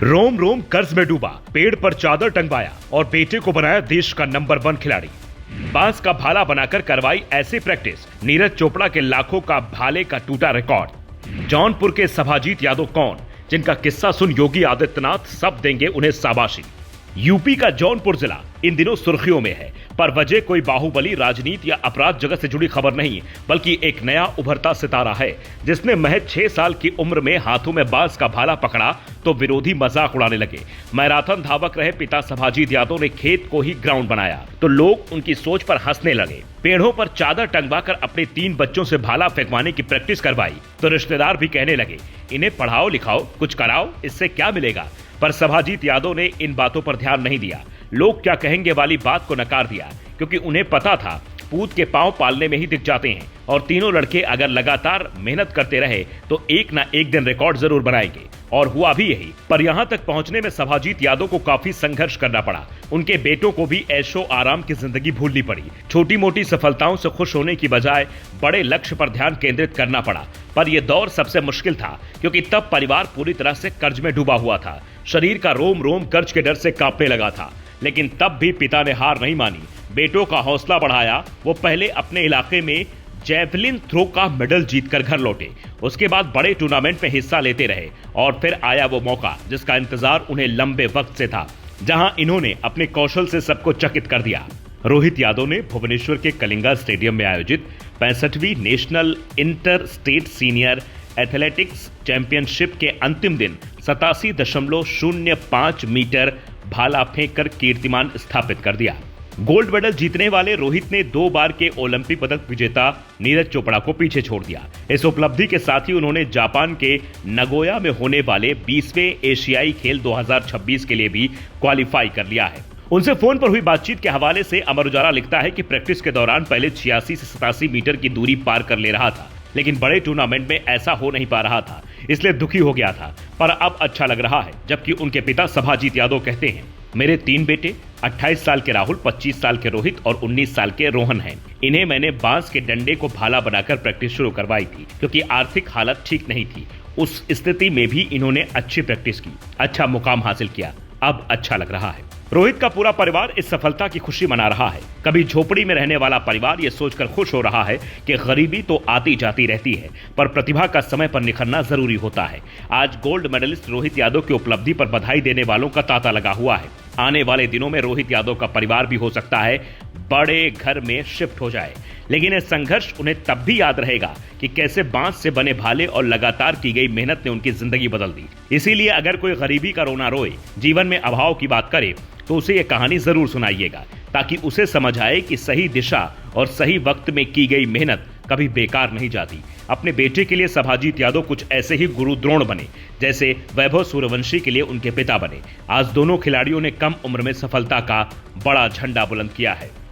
रोम रोम कर्ज में डूबा, पेड़ पर चादर टंगवाया और बेटे को बनाया देश का नंबर 1 खिलाड़ी। बांस का भाला बनाकर करवाई ऐसी प्रैक्टिस, नीरज चोपड़ा के लाखों का भाले का टूटा रिकॉर्ड। जौनपुर के सभाजीत यादव कौन, जिनका किस्सा सुन योगी आदित्यनाथ सब देंगे उन्हें शाबाशी। यूपी का जौनपुर जिला इन दिनों सुर्खियों में है, पर वजह कोई बाहुबली, राजनीति या अपराध जगत से जुड़ी खबर नहीं, बल्कि एक नया उभरता सितारा है जिसने महज 6 साल की उम्र में हाथों में बांस का भाला पकड़ा तो विरोधी मजाक उड़ाने लगे। मैराथन धावक रहे पिता सभाजीत यादव ने खेत को ही ग्राउंड बनाया तो लोग उनकी सोच पर हंसने लगे। पेड़ों पर चादर टंगवाकर अपने 3 बच्चों से भाला फेंकवाने की प्रैक्टिस करवाई तो रिश्तेदार भी कहने लगे, इन्हें पढ़ाओ लिखाओ, कुछ कराओ, इससे क्या मिलेगा। पर सभाजीत यादव ने इन बातों पर ध्यान नहीं दिया। लोग क्या कहेंगे वाली बात को नकार दिया, क्योंकि उन्हें पता था पूत के पांव पालने में ही दिख जाते हैं और तीनों लड़के अगर लगातार मेहनत करते रहे तो एक ना एक दिन रिकॉर्ड जरूर बनाएंगे। और हुआ भी यही। पर यहां तक पहुंचने में सभाजीत यादव को काफी संघर्ष करना पड़ा। उनके बेटों को भी ऐशो आराम की जिंदगी भूलनी पड़ी। छोटी मोटी सफलताओं से खुश होने की बजाय बड़े लक्ष्य पर ध्यान केंद्रित करना पड़ा। पर यह दौर सबसे मुश्किल था, क्योंकि तब परिवार पूरी तरह से कर्ज में डूबा हुआ था। शरीर का रोम रोम कर्ज के डर से कांपने लगा था। लेकिन तब भी पिता ने हार नहीं मानी, बेटों का हौसला बढ़ाया। वो पहले अपने इलाके में जैवलिन थ्रो का मेडल जीतकर घर लौटे, उसके बाद बड़े टूर्नामेंट में हिस्सा लेते रहे और फिर आया वो मौका जिसका इंतजार उन्हें लंबे वक्त से था, जहां इन्होंने अपने कौशल से सबको चकित कर दिया। रोहित यादव ने भुवनेश्वर के कलिंगा स्टेडियम में आयोजित 65वीं national inter state senior athletics championship के अंतिम दिन 87.05 मीटर भाला फेंककर कीर्तिमान स्थापित कर दिया। गोल्ड मेडल जीतने वाले रोहित ने 2 बार के ओलंपिक पदक विजेता नीरज चोपड़ा को पीछे छोड़ दिया। इस उपलब्धि के साथ ही उन्होंने जापान के नगोया में होने वाले 20वें एशियाई खेल 2026 के लिए भी क्वालिफाई कर लिया है। उनसे फोन पर हुई बातचीत के हवाले से अमर उजाला लिखता है कि प्रैक्टिस के दौरान पहले 86 से 87 मीटर की दूरी पार कर ले रहा था, लेकिन बड़े टूर्नामेंट में ऐसा हो नहीं पा रहा था, इसलिए दुखी हो गया था। पर अब अच्छा लग रहा है। जबकि उनके पिता सभाजीत यादव कहते हैं, मेरे 3 बेटे 28 साल के राहुल, 25 साल के रोहित और 19 साल के रोहन हैं। इन्हें मैंने बांस के डंडे को भाला बनाकर प्रैक्टिस शुरू करवाई थी, क्योंकि आर्थिक हालत ठीक नहीं थी। उस स्थिति में भी इन्होंने अच्छी प्रैक्टिस की, अच्छा मुकाम हासिल किया। अब अच्छा लग रहा है। रोहित का पूरा परिवार इस सफलता की खुशी मना रहा है। कभी झोपड़ी में रहने वाला परिवार ये सोचकर खुश हो रहा है कि गरीबी तो आती जाती रहती है, पर प्रतिभा का समय पर निखरना जरूरी होता है। आज गोल्ड मेडलिस्ट रोहित यादव की उपलब्धि पर बधाई देने वालों का तांता लगा हुआ है। आने वाले दिनों में रोहित यादव का परिवार भी हो सकता है बड़े घर में शिफ्ट हो जाए, लेकिन यह संघर्ष उन्हें तब भी याद रहेगा कि कैसे बांस से बने भाले और लगातार की गई मेहनत ने उनकी जिंदगी बदल दी। इसीलिए अगर कोई गरीबी का रोना रोए, जीवन में अभाव की बात करे, तो उसे यह कहानी जरूर सुनाइएगा, ताकि उसे समझ आए कि सही दिशा और सही वक्त में की गई मेहनत कभी बेकार नहीं जाती। अपने बेटे के लिए सभाजीत यादव कुछ ऐसे ही गुरु द्रोण बने, जैसे वैभव सूर्यवंशी के लिए उनके पिता बने। आज दोनों खिलाड़ियों ने कम उम्र में सफलता का बड़ा झंडा बुलंद किया है।